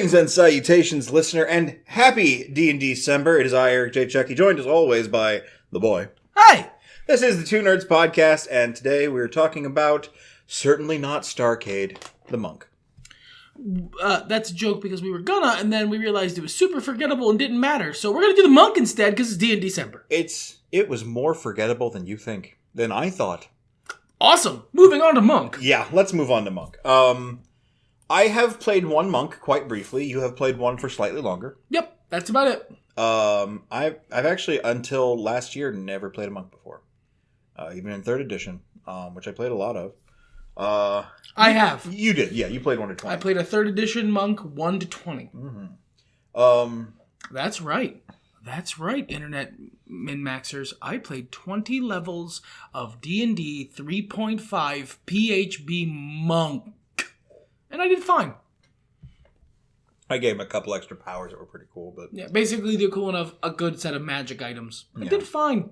Greetings and salutations, listener, and happy D&D December. It is I, Eric J. Chucky, joined as always by the boy. Hi! This is the Two Nerds Podcast, and today we're talking about Certainly Not Starcade, the Monk. That's a joke because we were gonna, and then we realized it was super forgettable and didn't matter. So we're gonna do the Monk instead because it's D&D December. It was more forgettable than you think, than I thought. Awesome! Moving on to Monk. Yeah, let's move on to Monk. I have played one Monk quite briefly. You have played one for slightly longer. Yep, that's about it. I've actually, until last year, never played a Monk before. Even in 3rd edition, which I played a lot of. I have. You did, yeah. You played 1 to 20. I played a 3rd edition Monk 1 to 20. Mm-hmm. That's right. That's right, Internet Min-Maxers. I played 20 levels of D&D 3.5 PHB Monk. And I did fine. I gave him a couple extra powers that were pretty cool, but... Yeah, basically the equivalent of a good set of magic items. I did fine.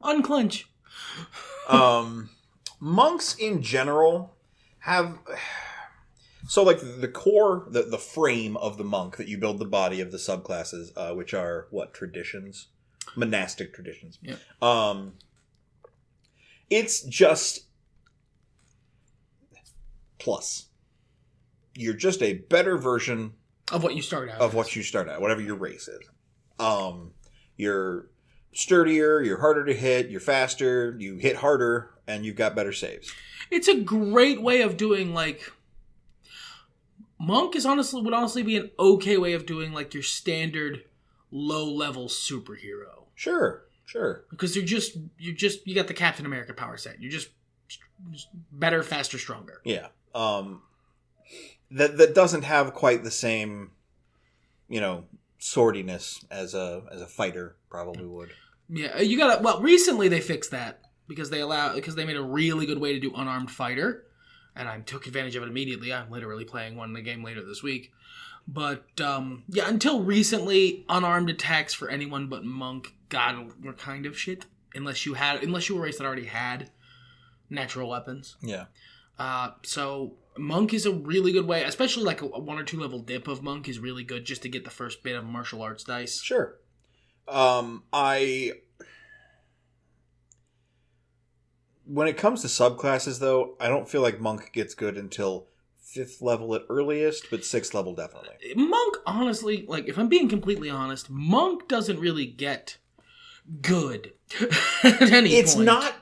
Unclench. Monks in general have... So, like, the core, the frame of the monk that you build the body of the subclasses, which are, what, traditions? Monastic traditions. Yeah. It's just... plus. You're just a better version... Of what you start out Of what you start out, whatever your race is. You're sturdier, you're harder to hit, you're faster, you hit harder, and you've got better saves. It's a great way of doing, like... Monk would honestly be an okay way of doing, like, your standard low-level superhero. Sure. Because you got the Captain America power set. You're just better, faster, stronger. Yeah. That doesn't have quite the same, swordiness as a fighter probably would. Yeah, recently they fixed that because they made a really good way to do unarmed fighter, and I took advantage of it immediately. I'm literally playing one in a game later this week. But until recently, unarmed attacks for anyone but Monk were kind of shit unless you were a race that already had natural weapons. Yeah. So Monk is a really good way, especially like a 1 or 2 level dip of Monk is really good just to get the first bit of martial arts dice. Sure. When it comes to subclasses, though, I don't feel like Monk gets good until 5th level at earliest, but 6th level definitely. Monk, honestly, like, if I'm being completely honest, Monk doesn't really get good at any point. It's not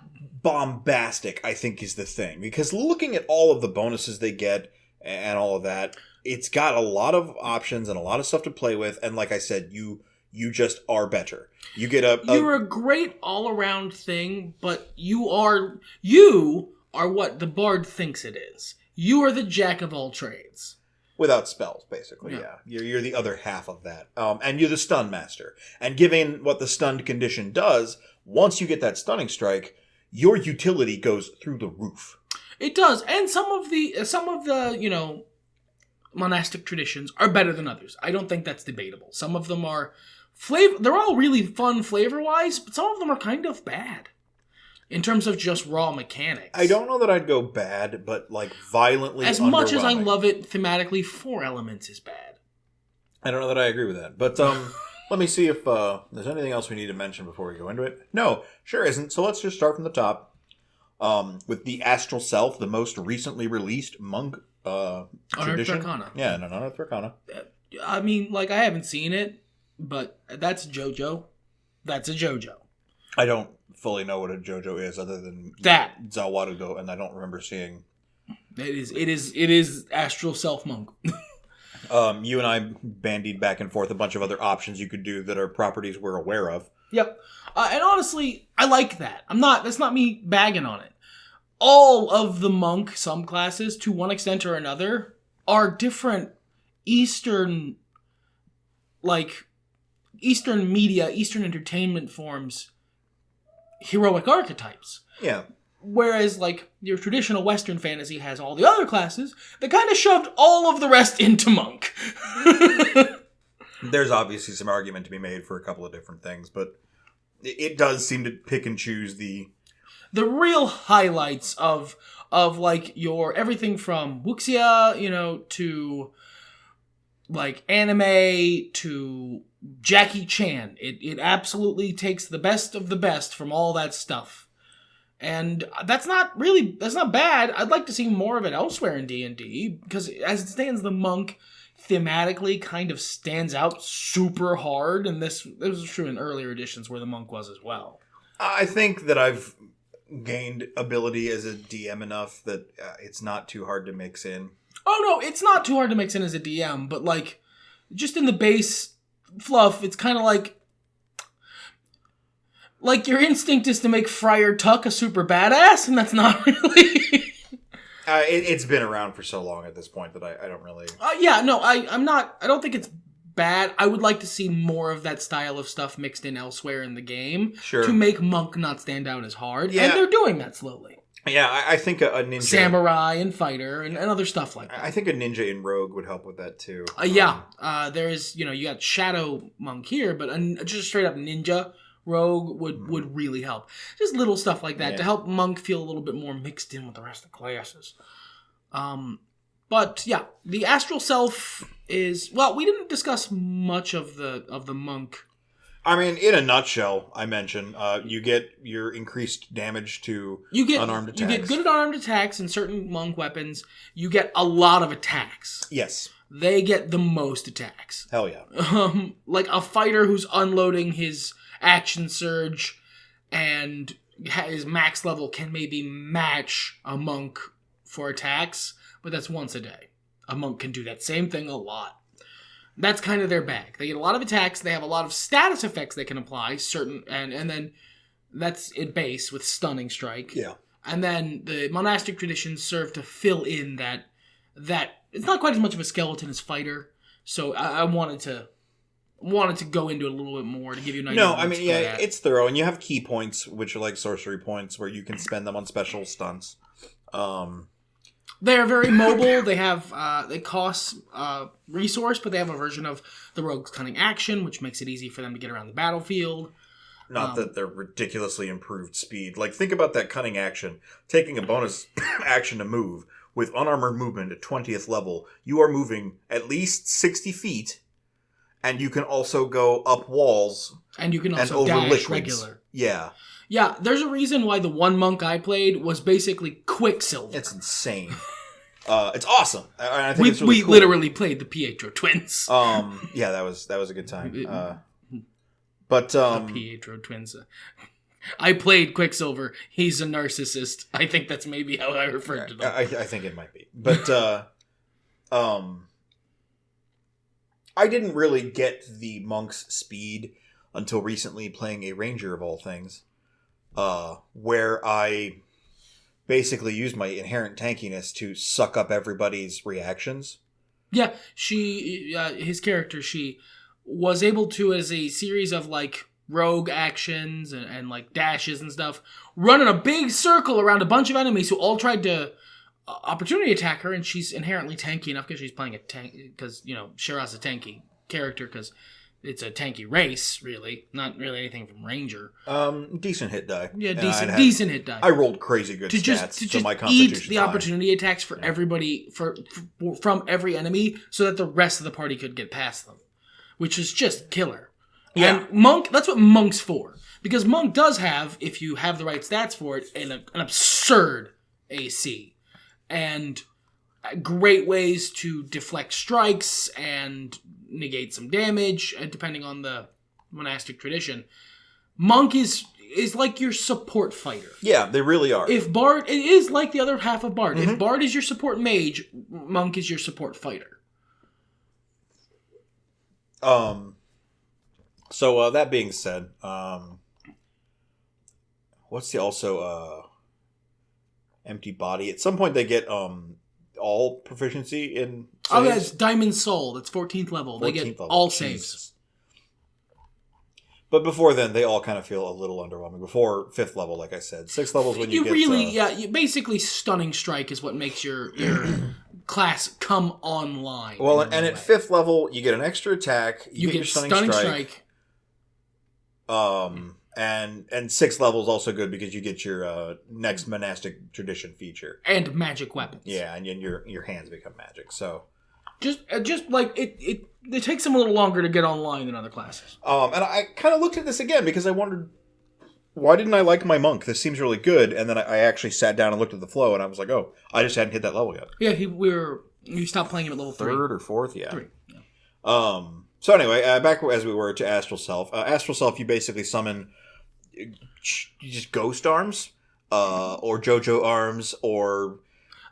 bombastic, I think, is the thing. Because looking at all of the bonuses they get and all of that, it's got a lot of options and a lot of stuff to play with. And like I said, you just are better. You get You're a great all-around thing, but you are what the bard thinks it is. You are the jack of all trades. Without spells, basically, yeah. You're the other half of that. And you're the stun master. And given what the stunned condition does, once you get that stunning strike, your utility goes through the roof. It does. And some of the monastic traditions are better than others. I don't think that's debatable. Some of them are they're all really fun flavor-wise, but some of them are kind of bad in terms of just raw mechanics. I don't know that I'd go bad, but like violently as much as I love it thematically, 4 elements is bad. I don't know that I agree with that. But let me see if there's anything else we need to mention before we go into it. No, sure isn't. So let's just start from the top with the Astral Self, the most recently released Monk tradition. Unearthed Arcana. Yeah, no, Unearthed Arcana. I mean, like, I haven't seen it, but that's JoJo. That's a JoJo. I don't fully know what a JoJo is other than that Zawarugo, and I don't remember seeing. It is Astral Self Monk. You and I bandied back and forth a bunch of other options you could do that are properties we're aware of. Yep. And honestly, I like that. That's not me bagging on it. All of the Monk subclasses, to one extent or another, are different Eastern media, Eastern entertainment forms, heroic archetypes. Yeah. Whereas, like, your traditional Western fantasy has all the other classes that kind of shoved all of the rest into Monk. There's obviously some argument to be made for a couple of different things, but it does seem to pick and choose the real highlights of like your everything from wuxia, to like anime to Jackie Chan. It absolutely takes the best of the best from all that stuff. And that's not bad. I'd like to see more of it elsewhere in D&D, because as it stands, the monk thematically kind of stands out super hard, and this was true in earlier editions where the monk was as well. I think that I've gained ability as a DM enough that it's not too hard to mix in. Oh no, it's not too hard to mix in as a DM, but like just in the base fluff, it's kind of like your instinct is to make Friar Tuck a super badass, and that's not really. It's been around for so long at this point that I don't really. I don't think it's bad. I would like to see more of that style of stuff mixed in elsewhere in the game, to make monk not stand out as hard. Yeah. And they're doing that slowly. Yeah, I think a ninja... Samurai and fighter and other stuff like that. I think a ninja in rogue would help with that too. There's, you got shadow monk here, but just straight up ninja rogue would really help. Just little stuff like that to help monk feel a little bit more mixed in with the rest of the classes. But yeah, the astral self is... Well, we didn't discuss much of the monk. I mean, in a nutshell, I mentioned, you get your increased damage to unarmed attacks. You get good unarmed attacks and certain monk weapons. You get a lot of attacks. Yes. They get the most attacks. Hell yeah. Like a fighter who's unloading his action surge and his max level can maybe match a monk for attacks, but that's once a day. A monk can do that same thing a lot. That's kind of their bag. They get a lot of attacks. They have a lot of status effects they can apply. And then that's at base with Stunning Strike. Yeah. And then the monastic traditions serve to fill in that it's not quite as much of a skeleton as fighter. So I wanted to go into it a little bit more to give you an idea. No, I mean, yeah, it's thorough, and you have key points, which are like sorcery points, where you can spend them on special stunts. They are very mobile. They have they cost resource, but they have a version of the Rogue's Cunning Action, which makes it easy for them to get around the battlefield. Not that they're ridiculously improved speed. Like, think about that Cunning Action. Taking a bonus action to move with unarmored movement at 20th level, you are moving at least 60 feet, and you can also go up walls. And you can also dash liquids. Regular. Yeah. Yeah, there's a reason why the one monk I played was basically Quicksilver. It's insane. It's awesome. I think it's really cool. Literally played the Pietro twins. Yeah, that was a good time. The Pietro twins. I played Quicksilver. He's a narcissist. I think that's maybe how I referred to them. I think it might be. But I didn't really get the monk's speed until recently playing a ranger of all things. Where I basically used my inherent tankiness to suck up everybody's reactions. Yeah, his character, she was able to, as a series of like rogue actions and like dashes and stuff, run in a big circle around a bunch of enemies who all tried to opportunity attack her, and she's inherently tanky enough because she's playing a tank, because, Shara's a tanky character because it's a tanky race, really. Not really anything from Ranger. Decent hit die. Yeah, decent hit die. I rolled crazy good stats, so my constitution's eat the opportunity attacks for everybody, from every enemy, so that the rest of the party could get past them. Which is just killer. Yeah. And Monk, that's what Monk's for. Because Monk does have, if you have the right stats for it, an absurd AC. And great ways to deflect strikes and negate some damage, depending on the monastic tradition. Monk is like your support fighter. Yeah, they really are. If Bard, it is like the other half of Bard. Mm-hmm. If Bard is your support mage, Monk is your support fighter. So that being said, what's the also empty body? At some point they get all proficiency in saves. Oh, yeah, it's Diamond Soul. That's 14th level. They get level. All saves. But before then, they all kind of feel a little underwhelming. Before 5th level, like I said. 6th level is when you get... you basically Stunning Strike is what makes your class come online. Well, and at 5th level, you get an extra attack. You get your Stunning Strike. And 6th level is also good because you get your next monastic tradition feature. And magic weapons. Yeah, and your hands become magic. So, Just like it takes them a little longer to get online than other classes. And I kind of looked at this again because I wondered, why didn't I like my monk? This seems really good. And then I actually sat down and looked at the flow, and I was like, oh, I just hadn't hit that level yet. Yeah, you stopped playing him at level 3. Third or fourth, yeah. 3. Yeah. So anyway, back as we were to Astral Self. Astral Self, you basically summon just ghost arms, or JoJo arms, or...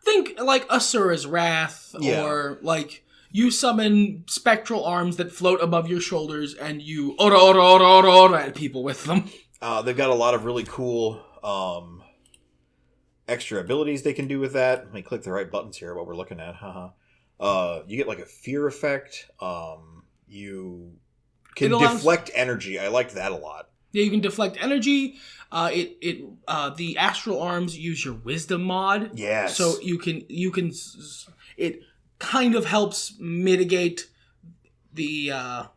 Think like Asura's Wrath, or like you summon spectral arms that float above your shoulders and you ora at people with them. They've got a lot of really cool extra abilities they can do with that. Let me click the right buttons here, what we're looking at. You get like a fear effect. You can deflect energy. I liked that a lot. Yeah, you can deflect energy. The astral arms use your wisdom mod. Yes. So it kind of helps mitigate the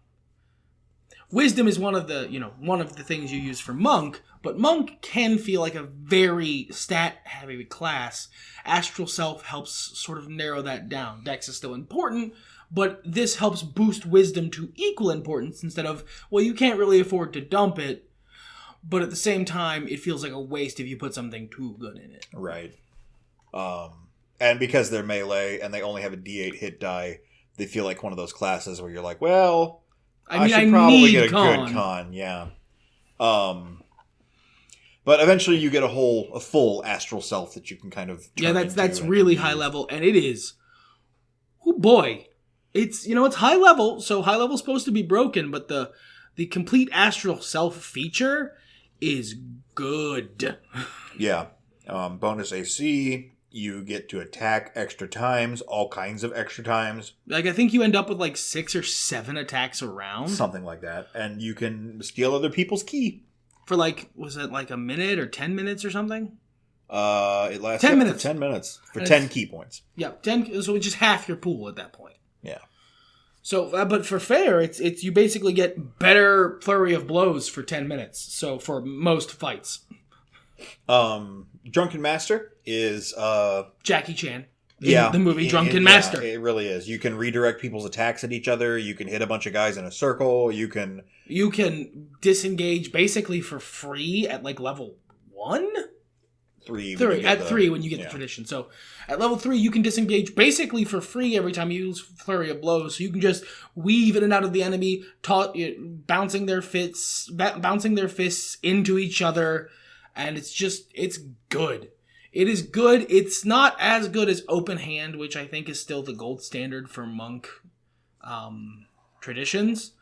wisdom is one of the things you use for monk, but monk can feel like a very stat heavy class. Astral Self helps sort of narrow that down. Dex is still important, but this helps boost wisdom to equal importance instead of, well, you can't really afford to dump it. But at the same time, it feels like a waste if you put something too good in it. Right. And because they're melee and they only have a D8 hit die, they feel like one of those classes where you're like, well, I should probably get a good con. Yeah. But eventually you get a full Astral Self that you can kind of turn that's really high level, and it is. Oh boy. It's high level, so high level's supposed to be broken, but the complete Astral Self feature is good. Yeah. Bonus AC, you get to attack extra times, all kinds of extra times. Like, I think you end up with like 6 or 7 attacks a round. Something like that. And you can steal other people's ki. For like, was it like a minute or 10 minutes or something? It lasts 10 minutes. For 10 minutes. For 10 ki points. Yeah, 10, so it's just half your pool at that point. Yeah. So, but for fair, it's you basically get better flurry of blows for 10 minutes. So for most fights, Drunken Master is Jackie Chan in the movie Drunken Master. It really is. You can redirect people's attacks at each other. You can hit a bunch of guys in a circle. You can disengage basically for free at like level 1. 3 when you get the tradition. So at level 3 you can disengage basically for free every time you use flurry of blows. So you can just weave in and out of the enemy, bouncing their fists into each other, and it's good. It is good. It's not as good as Open Hand, which I think is still the gold standard for monk traditions.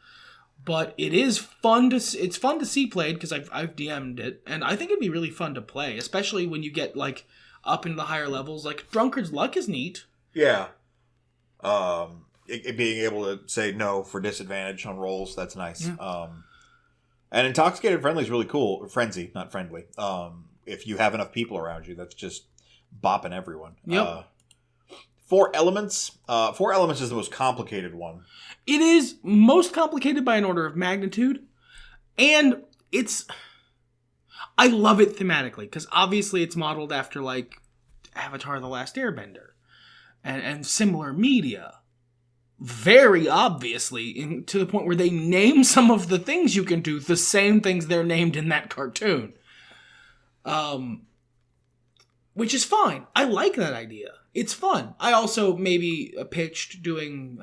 But it is fun to see played because I've DM'd it, and I think it'd be really fun to play, especially when you get like up into the higher levels. Like Drunkard's Luck is neat. Yeah. Being able to say no for disadvantage on rolls, that's nice. Yeah. And Intoxicated Friendly is really cool. Frenzy, not friendly. If you have enough people around you, that's just bopping everyone. Yep. 4 Elements. 4 Elements is the most complicated one. It is most complicated by an order of magnitude, and I love it thematically, because obviously it's modeled after, like, Avatar: The Last Airbender, and similar media. Very obviously, to the point where they name some of the things you can do the same things they're named in that cartoon. Which is fine. I like that idea. It's fun. I also maybe pitched doing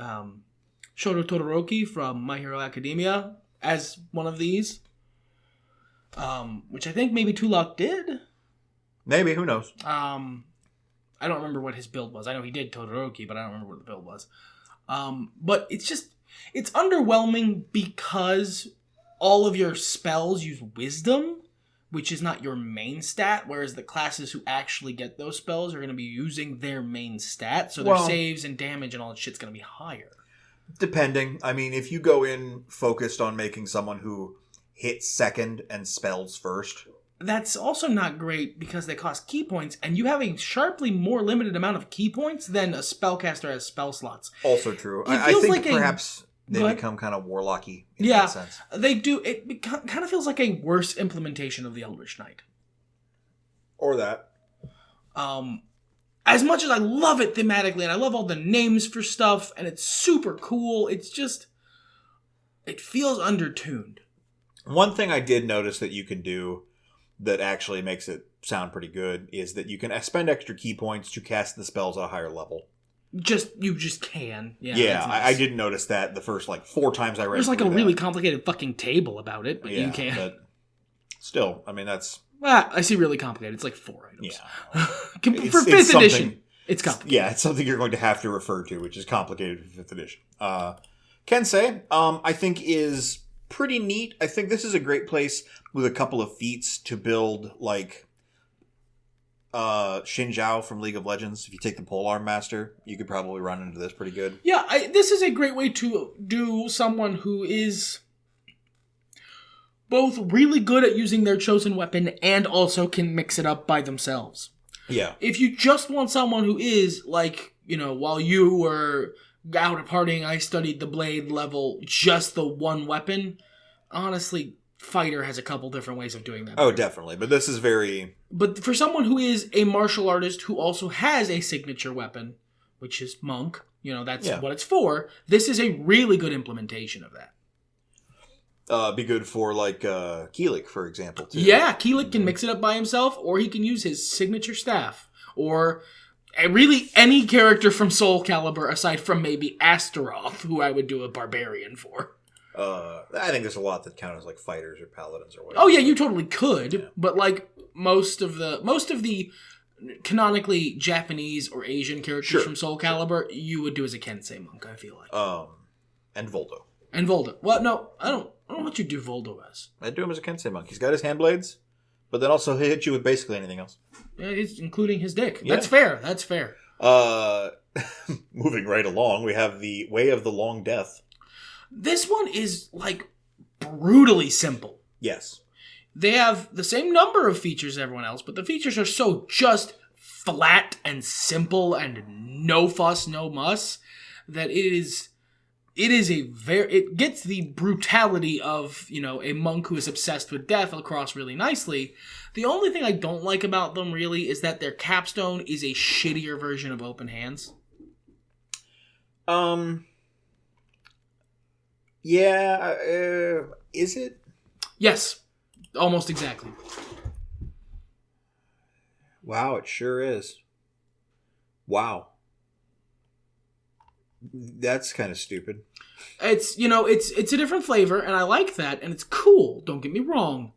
Shoro Todoroki from My Hero Academia as one of these. Which I think maybe Tulok did. Maybe, who knows? I don't remember what his build was. I know he did Todoroki, but I don't remember what the build was. But it's underwhelming because all of your spells use wisdom, which is not your main stat, whereas the classes who actually get those spells are going to be using their main stat, so their saves and damage and all that shit's going to be higher. Depending. I mean, if you go in focused on making someone who hits second and spells first... That's also not great because they cost key points, and you have a sharply more limited amount of key points than a spellcaster has spell slots. Also true. I think like perhaps they become kind of warlocky in that sense. They do. It kind of feels like a worse implementation of the Eldritch Knight. Or that. as much as I love it thematically, and I love all the names for stuff, and it's super cool, it's just, it feels undertuned. One thing I did notice that you can do that actually makes it sound pretty good is that you can spend extra key points to cast the spells at a higher level. You just can. Yeah, nice. I didn't notice that the first 4 times I read. There's a really complicated fucking table about it, but you can. But still, I mean that's. Well, I see really complicated. It's 4 items. Yeah. For 5th edition, it's complicated. Yeah, it's something you're going to have to refer to, which is complicated for 5th edition. Kensei, I think is pretty neat. I think this is a great place with a couple of feats to build Xinjiao from League of Legends. If you take the Polearm Master, you could probably run into this pretty good. Yeah, this is a great way to do someone who is both really good at using their chosen weapon and also can mix it up by themselves. Yeah. If you just want someone who is, while you were out partying, I studied the blade level, just the one weapon, honestly, Fighter has a couple different ways of doing that. Oh, definitely. But this is very... But for someone who is a martial artist who also has a signature weapon, which is Monk, that's what it's for, this is a really good implementation of that. Be good for, Keelik, for example, too. Yeah, Keelik can mix it up by himself, or he can use his signature staff. Or really any character from Soul Calibur, aside from maybe Astaroth, who I would do a barbarian for. I think there's a lot that count as fighters or paladins or whatever. Oh yeah, you totally could, but most of the canonically Japanese or Asian characters from Soul Calibur, you would do as a Kensei monk. I feel like. And Voldo. And Voldo. Well, no, I don't know what you do Voldo as. I'd do him as a Kensei monk. He's got his hand blades, but then also he hit you with basically anything else. Yeah, including his dick. Yeah. That's fair. That's fair. Moving right along, we have the Way of the Long Death. This one is, brutally simple. Yes. They have the same number of features as everyone else, but the features are so just flat and simple and no fuss, no muss, that it gets the brutality of, a monk who is obsessed with death across really nicely. The only thing I don't like about them, really, is that their capstone is a shittier version of Open Hands. Yeah, is it? Yes, almost exactly. Wow, it sure is. Wow. That's kind of stupid. It's, it's a different flavor, and I like that, and it's cool, don't get me wrong.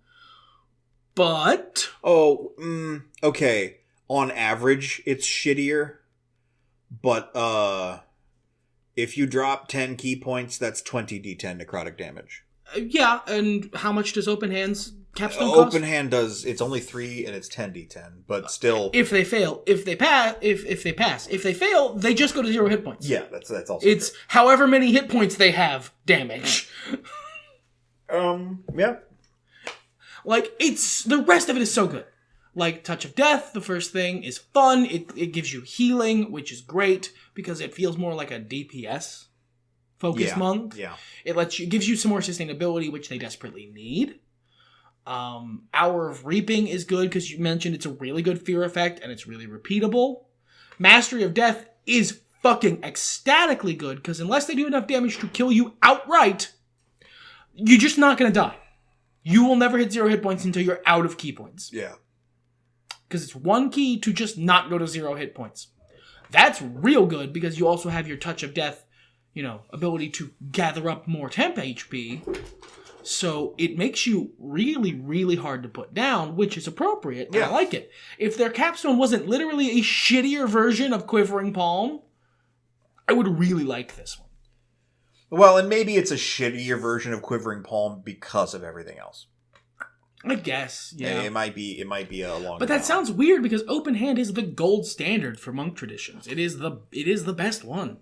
But... okay. On average, it's shittier, but, if you drop 10 key points, that's 20 d10 necrotic damage. Yeah, and how much does Open Hands capstone cost? Open Hand it's only 3 and it's 10 d10, but still... If they fail, if they pass, if they fail, they just go to 0 hit points. Yeah, that's also It's true. However many hit points they have, damage. Yeah. It's... The rest of it is so good. Touch of Death, the first thing, is fun. It gives you healing, which is great, because it feels more like a DPS focused monk. Yeah. It gives you some more sustainability, which they desperately need. Hour of Reaping is good, because you mentioned it's a really good fear effect, and it's really repeatable. Mastery of Death is fucking ecstatically good, because unless they do enough damage to kill you outright, you're just not going to die. You will never hit 0 hit points until you're out of key points. Yeah. Because it's one key to just not go to 0 hit points. That's real good because you also have your Touch of Death, ability to gather up more temp HP. So it makes you really, really hard to put down, which is appropriate. Yeah. I like it. If their capstone wasn't literally a shittier version of Quivering Palm, I would really like this one. Well, and maybe it's a shittier version of Quivering Palm because of everything else. I guess, yeah. It might be a long. But that sounds weird because Open Hand is the gold standard for monk traditions. It is the best one.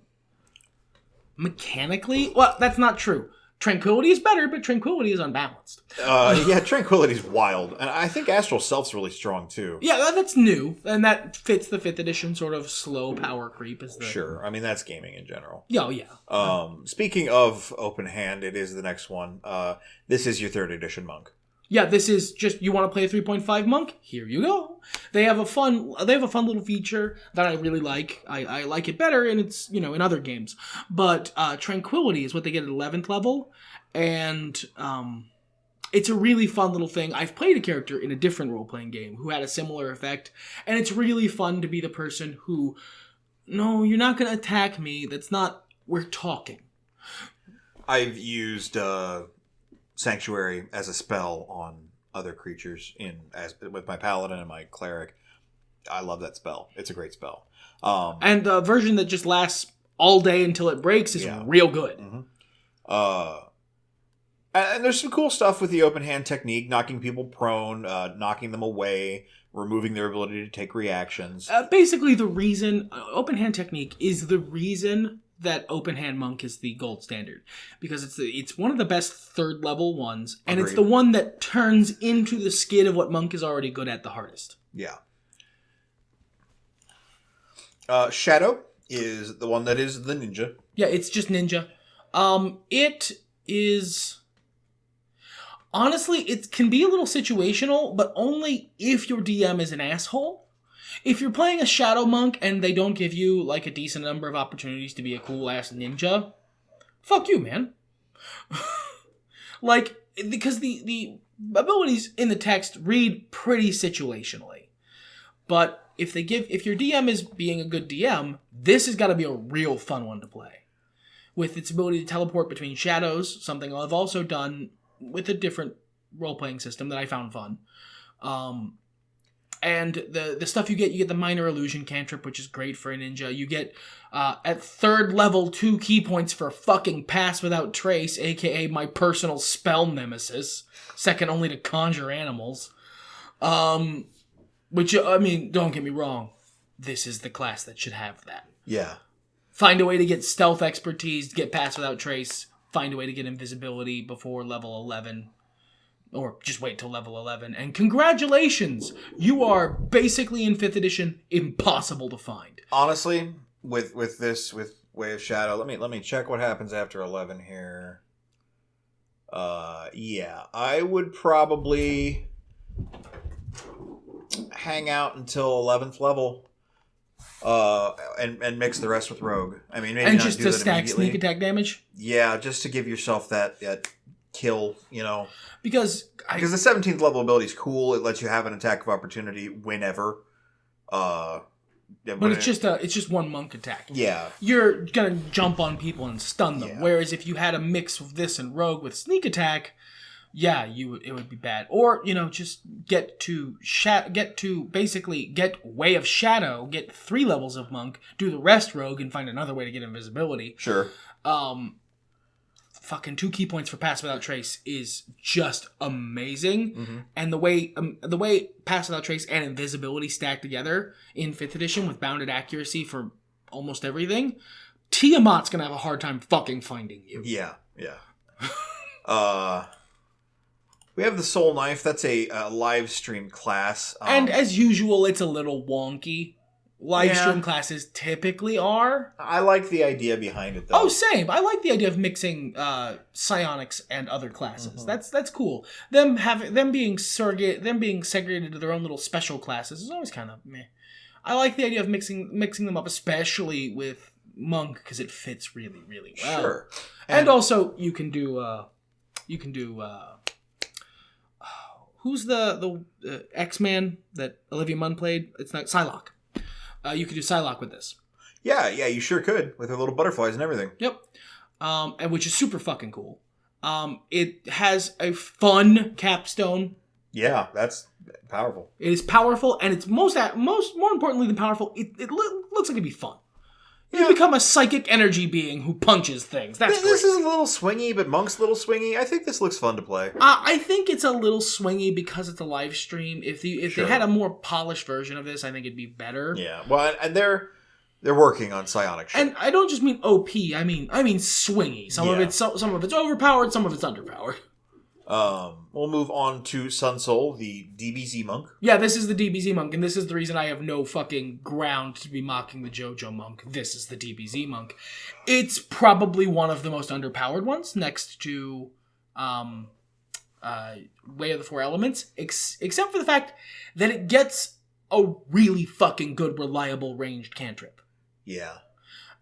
Mechanically, well, that's not true. Tranquility is better, but Tranquility is unbalanced. Yeah, Tranquility is wild, and I think Astral Self's really strong too. Yeah, that's new, and that fits the 5th edition sort of slow power creep. Sure, I mean that's gaming in general. Yeah. Speaking of Open Hand, it is the next one. This is your 3rd edition monk. Yeah, this is just, you want to play a 3.5 monk? Here you go. They have a fun little feature that I really like. I like it better in its, in other games. But Tranquility is what they get at 11th level. And it's a really fun little thing. I've played a character in a different role-playing game who had a similar effect. And it's really fun to be the person who, no, you're not going to attack me. We're talking. I've used Sanctuary as a spell on other creatures with my paladin and my cleric. I love that spell. It's a great spell. And the version that just lasts all day until it breaks is real good. Mm-hmm. And there's some cool stuff with the open hand technique, knocking people prone, knocking them away, removing their ability to take reactions. Basically, the reason open hand technique is the reason that open hand monk is the gold standard, because it's one of the best third level ones, and Agreed. It's the one that turns into the skid of what monk is already good at the hardest. Yeah. Shadow is the one that is the ninja. Yeah, it's just ninja. It is... Honestly, it can be a little situational, but only if your DM is an asshole. If you're playing a Shadow Monk and they don't give you, like, a decent number of opportunities to be a cool-ass ninja, fuck you, man. Like, because the abilities in the text read pretty situationally. But if your DM is being a good DM, this has got to be a real fun one to play. With its ability to teleport between shadows, something I've also done with a different role-playing system that I found fun. And the stuff you get the Minor Illusion cantrip, which is great for a ninja. You get, at 3rd level, 2 key points for fucking Pass Without Trace, aka my personal spell nemesis, second only to Conjure Animals. Which, I mean, don't get me wrong, this is the class that should have that. Yeah. Find a way to get stealth expertise, get Pass Without Trace, find a way to get invisibility before level 11. Or just wait till level 11. And congratulations! You are basically in 5th edition impossible to find. Honestly, with Way of Shadow, let me check what happens after 11 here. Yeah, I would probably hang out until 11th level. And mix the rest with Rogue. I mean, maybe and not just do to that stack sneak attack damage? Yeah, just to give yourself that kill, Because the 17th level ability is cool. It lets you have an attack of opportunity whenever. But it's just one monk attack. Yeah. You're gonna jump on people and stun them. Yeah. Whereas if you had a mix of this and Rogue with sneak attack, yeah, it would be bad. Or, just get Way of Shadow, get 3 levels of Monk, do the rest Rogue, and find another way to get invisibility. Sure. Fucking 2 key points for Pass Without Trace is just amazing. Mm-hmm. And the way Pass Without Trace and invisibility stack together in 5th edition with bounded accuracy for almost everything, Tiamat's gonna have a hard time fucking finding you. Yeah. We have the Soul Knife. That's a live stream class. And as usual, it's a little wonky. Live stream classes typically are. I like the idea behind it, though. Oh, same. I like the idea of mixing psionics and other classes. Mm-hmm. That's cool. Them being segregated to their own little special classes is always kind of meh. I like the idea of mixing them up, especially with Monk, because it fits really, really well. Sure. And also, you can do who's the X-Man that Olivia Munn played? It's not Psylocke. You could do Psylocke with this. Yeah, you sure could, with her little butterflies and everything. Yep. And which is super fucking cool. It has a fun capstone. Yeah, that's powerful. It is powerful, and it's more importantly than powerful, it looks like it'd be fun. You become a psychic energy being who punches things. That's great. This is a little swingy, but Monk's a little swingy. I think this looks fun to play. I think it's a little swingy because it's a live stream. If they had a more polished version of this, I think it'd be better. Yeah, well, and they're working on psionic shit. And I don't just mean OP. I mean swingy. Some of it's overpowered. Some of it's underpowered. We'll move on to Sun Soul, the DBZ monk. Yeah, this is the DBZ monk, and this is the reason I have no fucking ground to be mocking the JoJo monk. This is the DBZ monk. It's probably one of the most underpowered ones, next to Way of the Four Elements, except for the fact that it gets a really fucking good, reliable ranged cantrip. Yeah.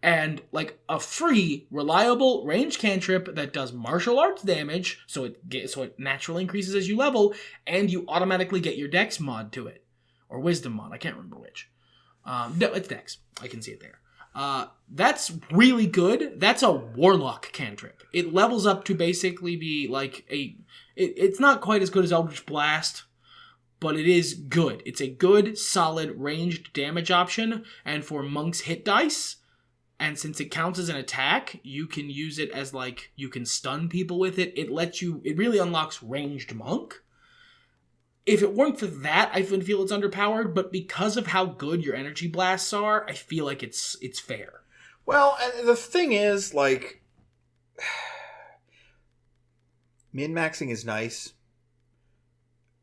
And, like, a free, reliable ranged cantrip that does martial arts damage, so it naturally increases as you level, and you automatically get your dex mod to it. Or wisdom mod, I can't remember which. No, it's dex. I can see it there. That's really good. That's a warlock cantrip. It levels up to basically be like it's not quite as good as Eldritch Blast, but it is good. It's a good, solid, ranged damage option, and for Monk's hit dice, and since it counts as an attack, you can use it as, like, you can stun people with it. It really unlocks ranged Monk. If it weren't for that, I would feel it's underpowered, but because of how good your energy blasts are, I feel like it's fair. Well, and the thing is, like, min-maxing is nice.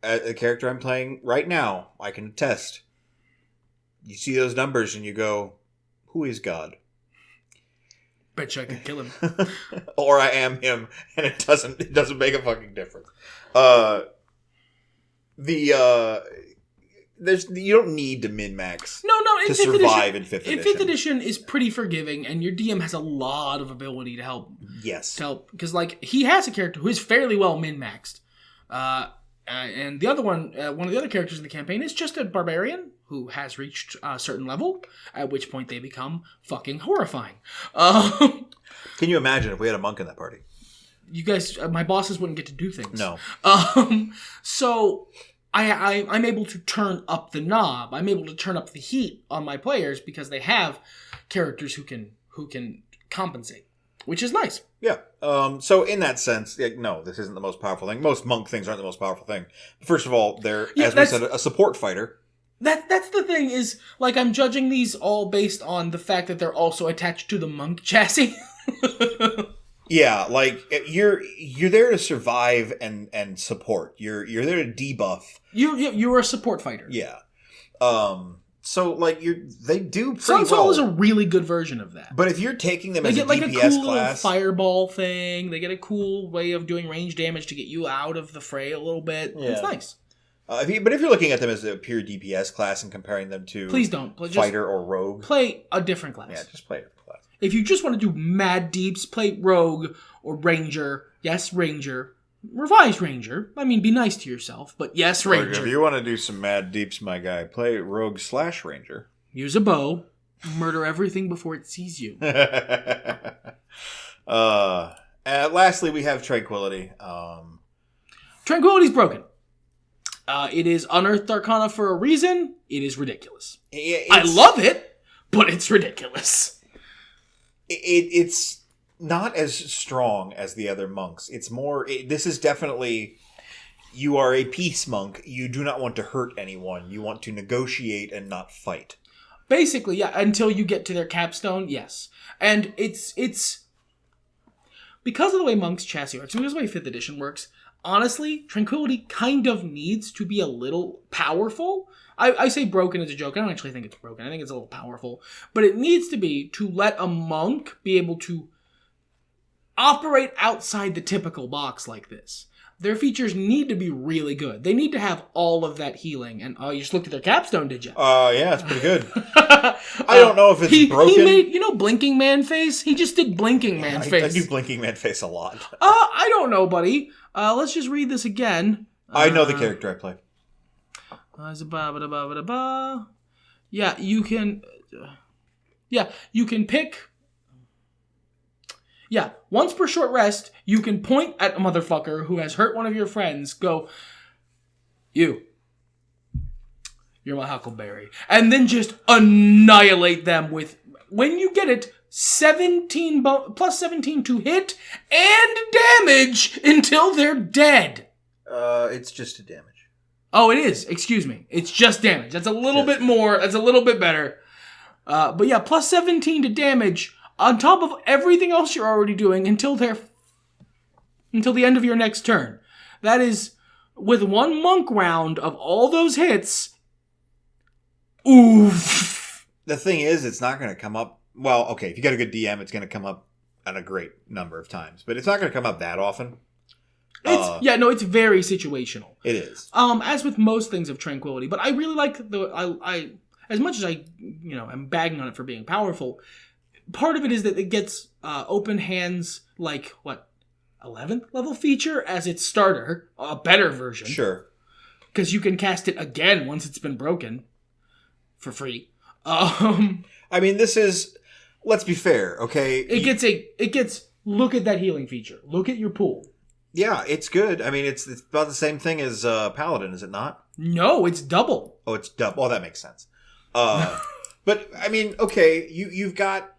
A character I'm playing right now, I can attest. You see those numbers and you go, who is God? Bet you I could kill him. Or I am him, and it doesn't make a fucking difference. You don't need to min-max to survive in 5th edition. 5th edition is pretty forgiving, and your DM has a lot of ability to help. Yes. To help, because, like, he has a character who is fairly well min-maxed. And the other one of the other characters in the campaign is just a barbarian who has reached a certain level, at which point they become fucking horrifying. Can you imagine if we had a monk in that party? You guys, my bosses wouldn't get to do things. No. So I'm able to turn up the knob. I'm able to turn up the heat on my players because they have characters who can compensate, which is nice. Yeah. So in that sense, no, this isn't the most powerful thing. Most monk things aren't the most powerful thing. First of all, they're, as we said, a support fighter. That's the thing is, like, I'm judging these all based on the fact that they're also attached to the monk chassis. Yeah, like, you're there to survive and support. You're there to debuff. You're a support fighter. Yeah. So, like, they do pretty Sun Soul well. is a really good version of that. But if you're taking them as a DPS class... They get, like, a cool class... little fireball thing. They get a cool way of doing range damage to get you out of the fray a little bit. Yeah. It's nice. But if you're looking at them as a pure DPS class and comparing them to... Please don't. Fighter or Rogue. Play a different class. Yeah, just play a different class. If you just want to do mad deeps, play Rogue or Ranger. Yes, Ranger. Revised Ranger. I mean, be nice to yourself, but yes, Ranger. Or if you want to do some mad deeps, my guy, play Rogue/Ranger. Use a bow. Murder everything before it sees you. Lastly, we have Tranquility. Tranquility's broken. It is Unearthed Arcana for a reason. It is ridiculous. I love it, but it's ridiculous. It's not as strong as the other monks. It's more... this is definitely... You are a peace monk. You do not want to hurt anyone. You want to negotiate and not fight. Basically, yeah, until you get to their capstone, yes. And it's... Because of the way Monk's chassis works, because of the way 5th edition works, honestly, Tranquility kind of needs to be a little powerful. I say broken as a joke. I don't actually think it's broken. I think it's a little powerful. But it needs to be to let a monk be able to operate outside the typical box like this. Their features need to be really good. They need to have all of that healing. And you just looked at their capstone, did you? Yeah, it's pretty good. I don't know if it's broken. He made, Blinking Man face? He just did Blinking Man face. I do Blinking Man face a lot. I don't know, buddy. Let's just read this again. I know the character I play. Yeah, you can... you can pick... Yeah, once per short rest, you can point at a motherfucker who has hurt one of your friends, go, you're my Huckleberry, and then just annihilate them with, when you get it, 17 plus 17 to hit and damage until they're dead. It's just a damage. Oh, it is. Excuse me. It's just damage. That's a little bit more. That's a little bit better. But yeah, plus 17 to damage on top of everything else you're already doing until the end of your next turn. That is, with one monk round of all those hits, oof. The thing is, it's not going to come up... Well, okay, if you got a good DM, it's going to come up on a great number of times. But it's not going to come up that often. It's very situational. It is. As with most things of Tranquility, but I really like I as much as I am bagging on it for being powerful, part of it is that it gets open hands 11th level feature as its starter, a better version. Sure. Because you can cast it again once it's been broken for free. I mean, this is, let's be fair, okay? It gets look at that healing feature. Look at your pool. Yeah, it's good. I mean, it's about the same thing as Paladin, is it not? No, it's double. Oh, it's double. Oh, that makes sense. But I mean, okay, you've got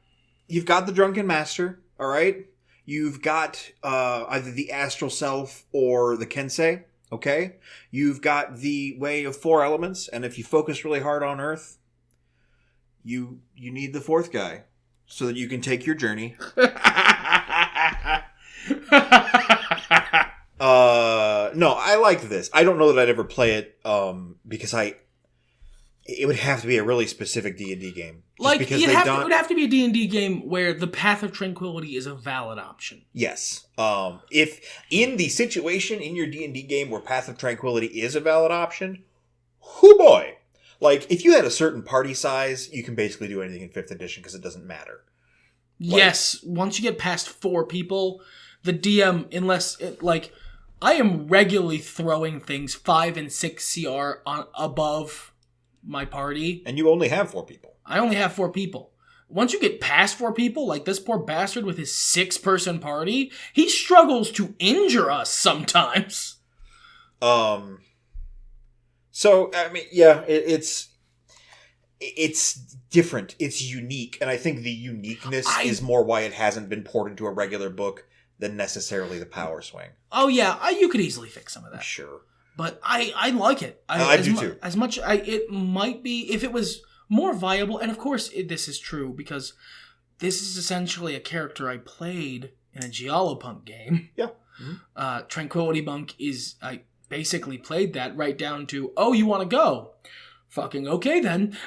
the Drunken Master, all right? You've got either the Astral Self or the Kensei, okay? You've got the Way of Four Elements, and if you focus really hard on Earth, you need the fourth guy so that you can take your journey. No, I like this. I don't know that I'd ever play it because it would have to be a really specific D&D game. It would have to be a D&D game where the Path of Tranquility is a valid option. Yes. If in the situation in your D&D game where Path of Tranquility is a valid option, hoo boy. Like, if you had a certain party size, you can basically do anything in 5th edition because it doesn't matter. Yes, once you get past 4 people, the DM, I am regularly throwing things 5 and 6 CR above my party. And you only have 4 people. I only have 4 people. Once you get past 4 people, like this poor bastard with his 6-person party, he struggles to injure us sometimes. So, I mean, yeah, it's different. It's unique. And I think the uniqueness is more why it hasn't been poured into a regular book than necessarily the power swing. Oh, yeah. You could easily fix some of that. Sure. But I like it. I do too. As much, it might be, if it was more viable, and of course this is true, because this is essentially a character I played in a Gialopunk game. Yeah. Mm-hmm. Tranquility Monk I basically played that right down to, oh, you want to go? Fucking okay then.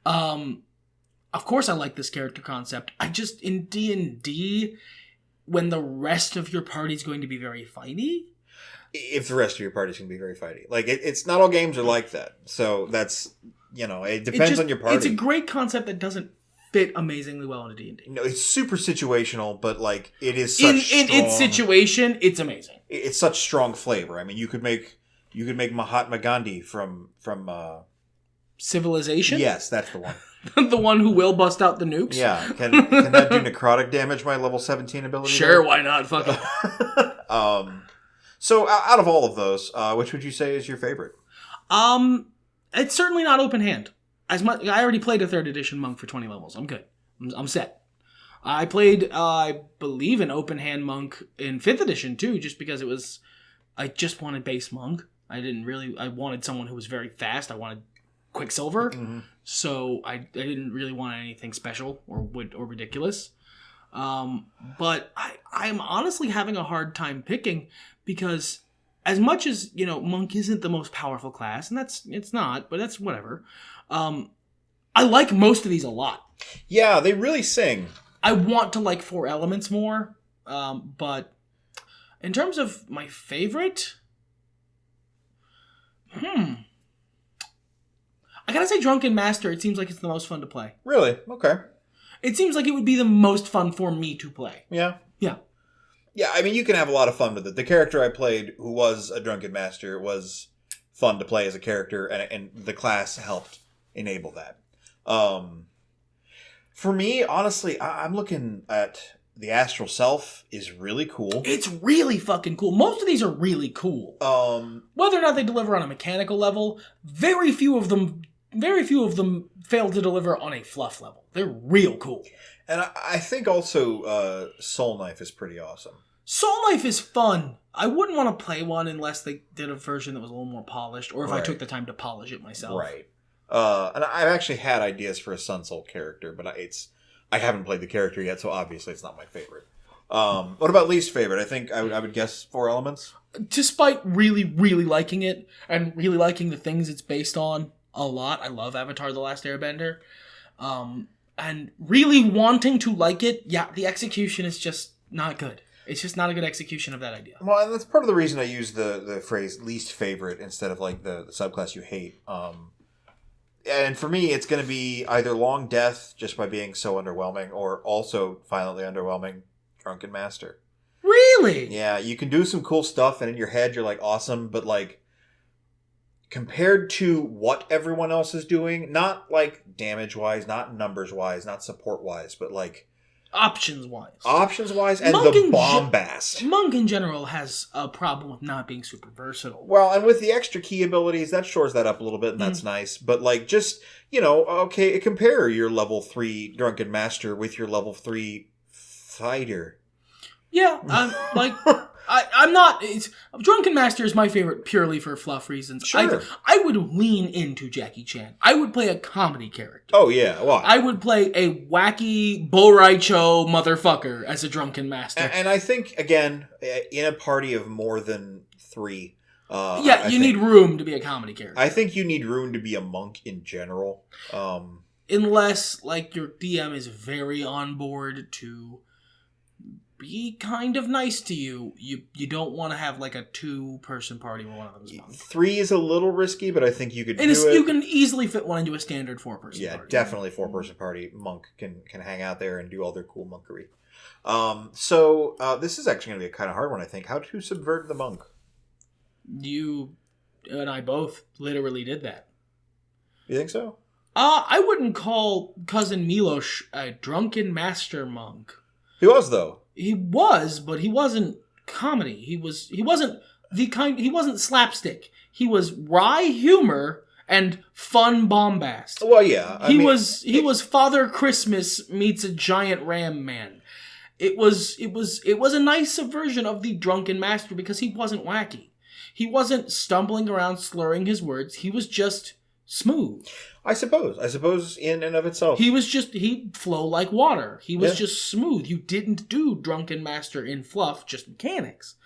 Of course I like this character concept. I just, in D&D, when the rest of your party's going to be very fighty. If the rest of your party's going to be very fighty. Like, it's not all games are like that. So that's, it depends on your party. It's a great concept that doesn't fit amazingly well into D&D. No, it's super situational, but, like, it is such in its situation, it's amazing. It's such strong flavor. I mean, you could make Mahatma Gandhi from Civilization? Yes, that's the one. The one who will bust out the nukes? Yeah. Can that do necrotic damage, my level 17 ability? Sure, why not? Fuck it. So, out of all of those, which would you say is your favorite? It's certainly not open hand. I already played a 3rd edition monk for 20 levels. I'm good. I'm set. I played, I believe, an open hand monk in 5th edition too, just because I just wanted base monk. I wanted someone who was very fast. I wanted Quicksilver. Mm-hmm. So I didn't really want anything special or ridiculous. But I'm honestly having a hard time picking, because as much as, monk isn't the most powerful class, and it's not, but that's whatever. I like most of these a lot. Yeah, they really sing. I want to like 4 elements more, but in terms of my favorite, I gotta say Drunken Master. It seems like it's the most fun to play. Really? Okay. It seems like it would be the most fun for me to play. Yeah. Yeah. Yeah, I mean, you can have a lot of fun with it. The character I played, who was a Drunken Master, was fun to play as a character, and the class helped enable that. For me, honestly, I'm looking at the Astral Self is really cool. It's really fucking cool. Most of these are really cool. Whether or not they deliver on a mechanical level, very few of them fail to deliver on a fluff level. They're real cool. And I think also Soul Knife is pretty awesome. Soul Knife is fun. I wouldn't want to play one unless they did a version that was a little more polished, or if I took the time to polish it myself. Right. And I've actually had ideas for a Sun Soul character, but I haven't played the character yet, so obviously it's not my favorite. What about least favorite? I think I would guess 4 elements. Despite really, really liking it, and really liking the things it's based on a lot, I love Avatar: The Last Airbender, and really wanting to like it, yeah, the execution is just not good. It's just not a good execution of that idea. Well, and that's part of the reason I use the phrase least favorite instead of like the subclass you hate. And for me, it's going to be either Long Death, just by being so underwhelming, or also violently underwhelming, Drunken Master. Really? Yeah, you can do some cool stuff, and in your head, you're like, awesome, but like, compared to what everyone else is doing, not like damage-wise, not numbers-wise, not support-wise, but like... Options-wise, and the bombast. Monk in general has a problem with not being super versatile. Well, and with the extra key abilities, that shores that up a little bit, and that's nice. But, like, just, okay, compare your level 3 Drunken Master with your level 3 Fighter. Yeah, I'm not... Drunken Master is my favorite purely for fluff reasons. Sure. I would lean into Jackie Chan. I would play a comedy character. Oh, yeah. Why? I would play a wacky Boraicho motherfucker as a Drunken Master. And I think, again, in a party of more than 3... you need room to be a comedy character. I think you need room to be a monk in general. Unless, like, your DM is very on board to... be kind of nice to you. You don't want to have like a 2-person party where one of them is monk. 3 is a little risky, but I think you could do it. You can easily fit one into a standard 4-person party. Yeah, definitely 4-person party. Monk can hang out there and do all their cool monkery. So this is actually going to be a kind of hard one, I think. How to subvert the monk. You and I both literally did that. You think so? I wouldn't call Cousin Milos a drunken master monk. He was, though. He was, but he wasn't comedy. He wasn't slapstick. He was wry humor and fun bombast. Well, yeah. He was Father Christmas meets a giant ram man. It was a nice subversion of the Drunken Master because he wasn't wacky. He wasn't stumbling around slurring his words. He was just smooth. I suppose in and of itself. He'd flow like water. He was just smooth. You didn't do Drunken Master in fluff, just mechanics.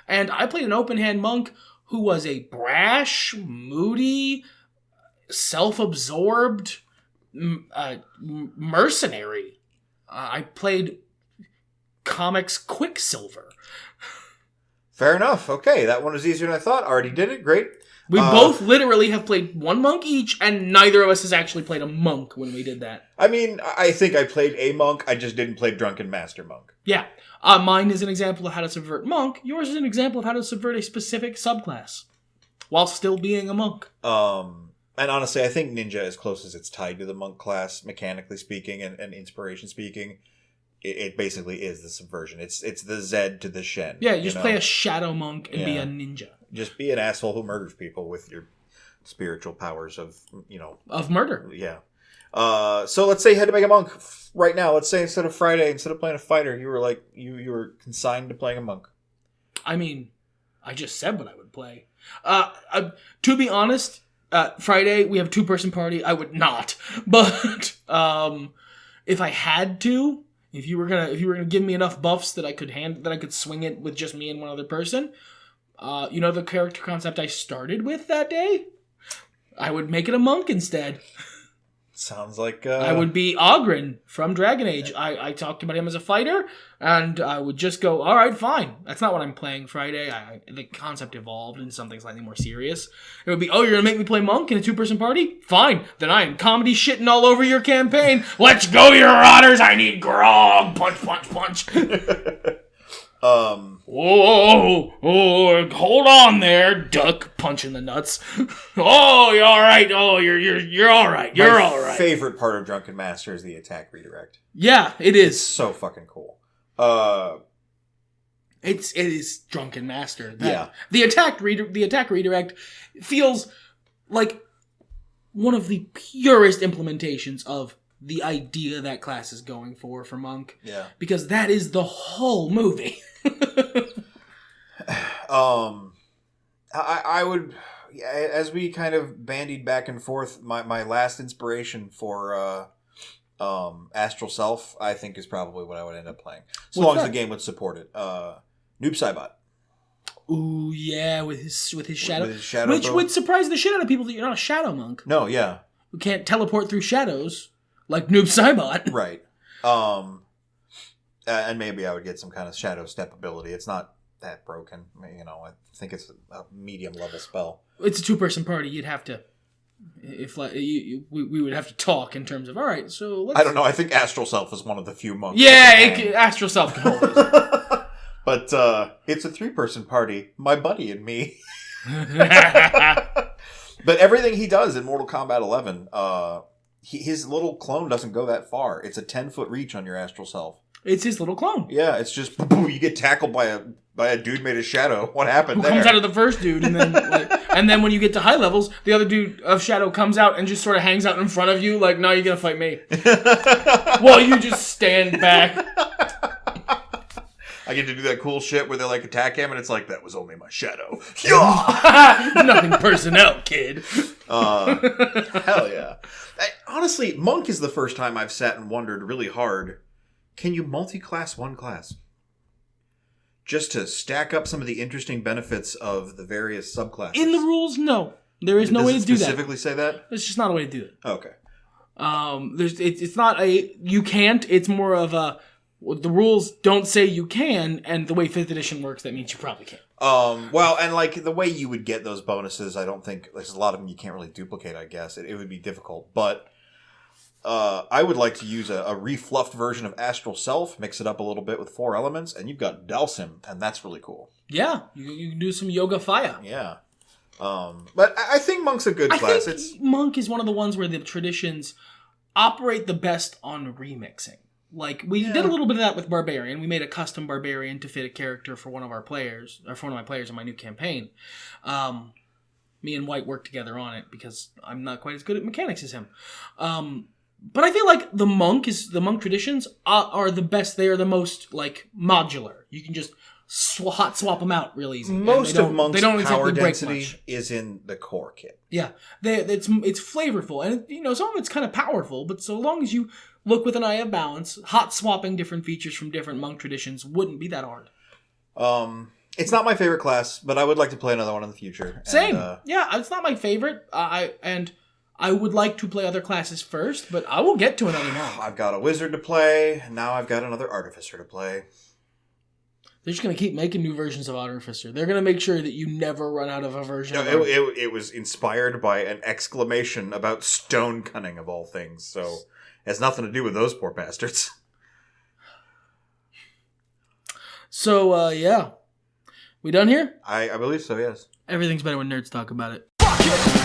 And I played an open hand monk who was a brash, moody, self-absorbed mercenary. I played comics Quicksilver. Fair enough. Okay, that one was easier than I thought. Already did it. Great. We both literally have played one monk each, and neither of us has actually played a monk when we did that. I mean, I think I played a monk, I just didn't play Drunken Master Monk. Yeah. Mine is an example of how to subvert monk. Yours is an example of how to subvert a specific subclass, while still being a monk. And honestly, I think ninja, as close as it's tied to the monk class, mechanically speaking and inspiration speaking, it basically is the subversion. It's the Zed to the Shen. Yeah, you just play a shadow monk and be a ninja. Just be an asshole who murders people with your spiritual powers of murder. Yeah. So let's say you had to make a monk right now. Let's say instead of Friday, instead of playing a fighter, you were like you were consigned to playing a monk. I mean, I just said what I would play. To be honest, Friday we have a 2-person party. I would not, but if I had to, if you were gonna give me enough buffs that I could swing it with just me and one other person. The character concept I started with that day? I would make it a monk instead. Sounds like... I would be Ogren from Dragon Age. I talked about him as a fighter, and I would just go, all right, fine. That's not what I'm playing Friday. The concept evolved into something slightly more serious. It would be, you're going to make me play monk in a 2-person party? Fine. Then I am comedy shitting all over your campaign. Let's go, your honors. I need grog. Punch, punch, punch. Hold on there, duck, punch in the nuts. Oh, you're all right. Oh, you're all right. You're all right. My favorite part of Drunken Master is the attack redirect. Yeah, it is. It's so fucking cool. It is Drunken Master. Yeah. The attack redirect feels like one of the purest implementations of the idea that class is going for Monk. Yeah. Because that is the whole movie. I would, as we kind of bandied back and forth, my last inspiration for Astral Self, I think, is probably what I would end up playing. As long as the game would support it. Noob Saibot. Ooh, yeah, with his shadow. With his shadow which would surprise the shit out of people that you're not a shadow monk. No, yeah. Who can't teleport through shadows like Noob Saibot. Right. And maybe I would get some kind of shadow step ability. It's not that broken. I think it's a medium level spell. It's a 2-person party. You'd have to, if like we would have to talk in terms of, all right, so let's... I don't know. I think Astral Self is one of the few monks. Yeah, Astral Self can hold it. But it's a 3-person party. My buddy and me. But everything he does in Mortal Kombat 11, his little clone doesn't go that far. It's a 10-foot reach on your Astral Self. It's his little clone. Yeah, it's just you get tackled by a dude made of shadow. What happened Who there? comes out of the first dude, and then when you get to high levels, the other dude of shadow comes out and just sort of hangs out in front of you, like, no, you're gonna fight me. While you just stand back. I get to do that cool shit where they like attack him, and it's like, that was only my shadow. Nothing personnel, kid. Hell yeah. Honestly, Monk is the first time I've sat and wondered really hard, can you multi-class one class? Just to stack up some of the interesting benefits of the various subclasses. In the rules, no. There is no way to do that. Does it specifically say that? There's just not a way to do it. Okay. It's not a, you can't, it's more of a, the rules don't say you can, and the way 5th edition works, that means you probably can't. Well, and like the way you would get those bonuses, I don't think, there's a lot of them you can't really duplicate, I guess. It would be difficult, but I would like to use a refluffed version of Astral Self, mix it up a little bit with 4 elements, and you've got Dalsim, and that's really cool. Yeah, you can do some Yoga Fire. Yeah. But I think Monk's a good class. Monk is one of the ones where the traditions operate the best on remixing. Like, we did a little bit of that with Barbarian. We made a custom Barbarian to fit a character for one of our players, or for one of my players in my new campaign. Me and White worked together on it because I'm not quite as good at mechanics as him. But I feel like the monk traditions are the best. They are the most, like, modular. You can just hot swap them out real easy. Most of Monk's power exactly density is in the core kit. Yeah, it's flavorful, and some of it's kind of powerful. But so long as you look with an eye of balance, hot swapping different features from different monk traditions wouldn't be that hard. It's not my favorite class, but I would like to play another one in the future. Same. Yeah, it's not my favorite. I would like to play other classes first, but I will get to another monk. I've got a wizard to play, and now I've got another artificer to play. They're just going to keep making new versions of Artificer. They're going to make sure that you never run out of a version. No, it was inspired by an exclamation about stone cunning, of all things. So it has nothing to do with those poor bastards. So, yeah. We done here? I believe so, yes. Everything's better when nerds talk about it. Fuck it!